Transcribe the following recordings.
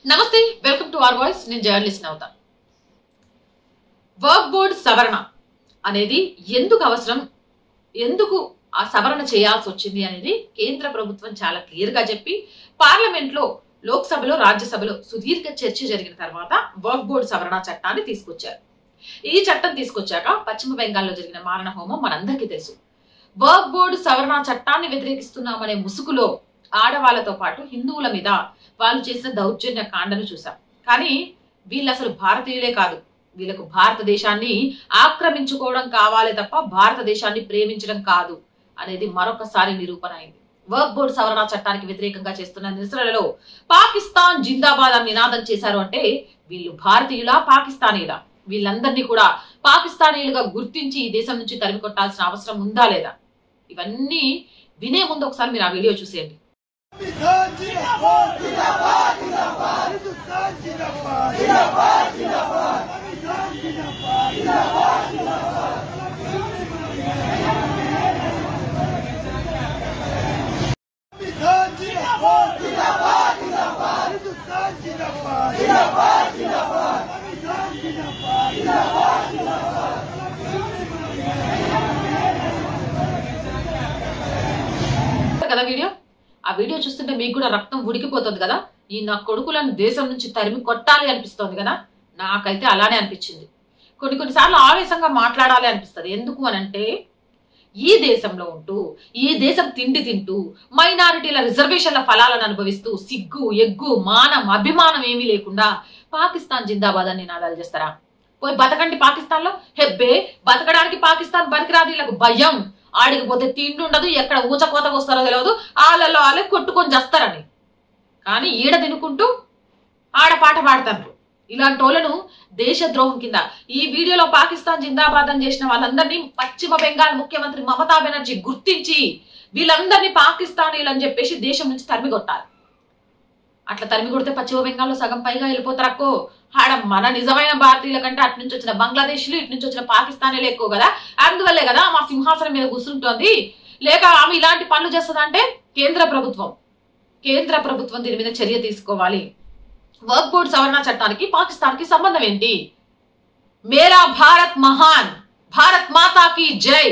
నమస్తే, welcome to our voice. నేను journalist నవత. Work board సవరణ అనేది ఎందుకు అవసరం, ఎందుకు ఆ సవరణ చేయాల్సి వచ్చింది అనేది కేంద్ర ప్రభుత్వం చాలా క్లియర్ గా చెప్పి పార్లమెంట్ లో, లోక్సభలో, రాజ్యసభలో సుదీర్ఘ చర్చ జరిగిన తర్వాత వర్క్ బోర్డు సవరణ చట్టాన్ని తీసుకొచ్చారు. ఈ చట్టం తీసుకొచ్చాక పశ్చిమ బెంగాల్లో జరిగిన మారణ హోమం మనందరికీ తెలుసు. వర్క్ బోర్డు సవరణ చట్టాన్ని వ్యతిరేకిస్తున్నామనే ముసుగులో ఆడవాళ్లతో పాటు హిందువుల మీద వాళ్ళు చేసిన దౌర్జన్య కాండను చూసాం. కానీ వీళ్ళు అసలు భారతీయులే కాదు. వీళ్ళకు భారతదేశాన్ని ఆక్రమించుకోవడం కావాలే తప్ప భారతదేశాన్ని ప్రేమించడం కాదు అనేది మరొకసారి నిరూపణ అయింది. వర్క్ బోర్డు సవరణ చట్టానికి వ్యతిరేకంగా చేస్తున్న నిరసనలలో పాకిస్తాన్ జిందాబాద్ అని నినాదం చేశారు. అంటే వీళ్ళు భారతీయులా, పాకిస్తానీలా? వీళ్ళందరినీ కూడా పాకిస్తానీలుగా గుర్తించి ఈ దేశం నుంచి తరిమి కొట్టాల్సిన అవసరం ఉందా లేదా? ఇవన్నీ వినే ముందు ఒకసారి మీరు ఆ వీడియో చూసేయండి. కదా వీడియో. ఆ వీడియో చూస్తుంటే మీకు కూడా రక్తం ఉడికిపోతుంది కదా. ఈ నా కొడుకులను దేశం నుంచి తరిమి కొట్టాలి అనిపిస్తోంది కదా. నాకైతే అలానే అనిపించింది. కొన్నిసార్లు ఆవేశంగా మాట్లాడాలి అనిపిస్తుంది. ఎందుకు అనంటే ఈ దేశంలో ఉంటూ, ఈ దేశం తిండి తింటూ, మైనారిటీల రిజర్వేషన్ల ఫలాలను అనుభవిస్తూ, సిగ్గు, ఎగ్గు, మానం, అభిమానం ఏమీ లేకుండా పాకిస్తాన్ జిందాబాద్ అని నినాదాలు చేస్తారా? పోయి బతకండి పాకిస్తాన్ లో. హెబ్బే, బతకడానికి పాకిస్తాన్ బతికిరాదు. వీళ్ళకు భయం. ఆడికి పోతే తిండి ఉండదు, ఎక్కడ ఊచకోత వస్తారో తెలియదు, వాళ్ళల్లో వాళ్ళే కొట్టుకొని చేస్తారని. కానీ ఈడ తినుకుంటూ ఆడ పాట పాడతారు. ఇలాంటి వాళ్ళను దేశద్రోహం కింద ఈ వీడియోలో పాకిస్తాన్ జిందాబాద్ అని చేసిన వాళ్ళందరినీ పశ్చిమ బెంగాల్ ముఖ్యమంత్రి మమతా బెనర్జీ గుర్తించి వీళ్ళందరినీ పాకిస్తానీలు అని చెప్పేసి దేశం నుంచి తరిమి కొట్టాలి. అట్లా తరిమి కొడితే పశ్చిమ బెంగాల్లో సగం పైగా వెళ్ళిపోతారు అక్కో. ఆడ మన నిజమైన భారతీయుల కంటే అటు నుంచి వచ్చిన బంగ్లాదేశ్లు, ఇటు నుంచి వచ్చిన పాకిస్తానీలు ఎక్కువ కదా. అందువల్లే కదా మా సింహాసనం మీద కూర్చుంటోంది. లేక ఆమె ఇలాంటి పనులు చేస్తుందంటే కేంద్ర ప్రభుత్వం దీని మీద చర్య తీసుకోవాలి. వర్క్ బోర్డు సవరణ చట్టానికి పాకిస్తాన్ కి సంబంధం ఏంటి? మేరా భారత్ మహాన్, భారత్ మాతాకి జై,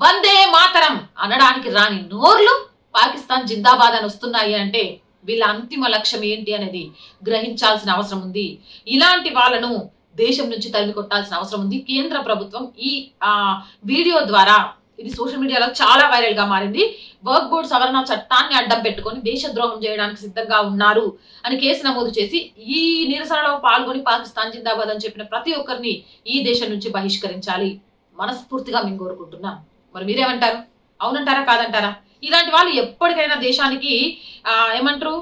వందే మాతరం అనడానికి రాని నోర్లు పాకిస్తాన్ జిందాబాద్ అని వస్తున్నాయి అంటే వీళ్ళ అంతిమ లక్ష్యం ఏంటి అనేది గ్రహించాల్సిన అవసరం ఉంది. ఇలాంటి వాళ్ళను దేశం నుంచి తరిమి కొట్టాల్సిన అవసరం ఉంది. కేంద్ర ప్రభుత్వం ఈ వీడియో ద్వారా, ఇది సోషల్ మీడియాలో చాలా వైరల్ గా మారింది, వర్క్ బోర్డు సవరణ చట్టాన్ని అడ్డం పెట్టుకొని దేశద్రోహం చేయడానికి సిద్ధంగా ఉన్నారు అని కేసు నమోదు చేసి ఈ నిరసనలో పాల్గొని పాకిస్తాన్ జిందాబాద్ అని చెప్పిన ప్రతి ఒక్కరిని ఈ దేశం నుంచి బహిష్కరించాలి మనస్ఫూర్తిగా మేము కోరుకుంటున్నాం. మరి మీరేమంటారు? అవునంటారా, కాదంటారా? ఇలాంటి వాళ్ళు ఎప్పటికైనా దేశానికి ఏమంటారు,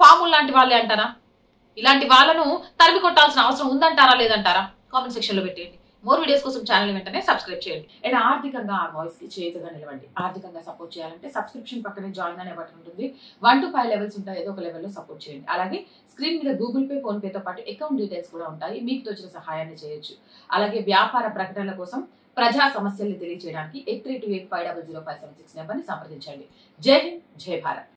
పాములు లాంటి వాళ్ళే అంటారా? ఇలాంటి వాళ్ళను తరిమి కొట్టాల్సిన అవసరం ఉందంటారా, లేదంటారా? కామెంట్ సెక్షన్ లో పెట్టేయండి. మోర్ వీడియోస్ కోసం ఛానల్ వెంటనే సబ్స్క్రైబ్ చేయండి. అండ్ ఆర్థికంగా ఆ వాయిస్ కి చేతుగా నిలవండి. ఆర్థికంగా సపోర్ట్ చేయాలంటే సబ్స్క్రిప్షన్ పక్కనే జాయిన్ అనే బటన్ ఉంటుంది. 1 to 5 లెవెల్స్ ఉంటాయి. ఏదో ఒక లెవెల్లో సపోర్ట్ చేయండి. అలాగే స్క్రీన్ మీద గూగుల్ పే, ఫోన్ పేతో పాటు అకౌంట్ డీటెయిల్స్ కూడా ఉంటాయి. మీకు తోచిన సహాయాన్ని చేయొచ్చు. అలాగే వ్యాపార ప్రకటనల కోసం, ప్రజా సమస్యల్ని తెలియజేయడానికి 8328500576 నెంబర్ని సంప్రదించండి. జై హింద్, జై భారత్.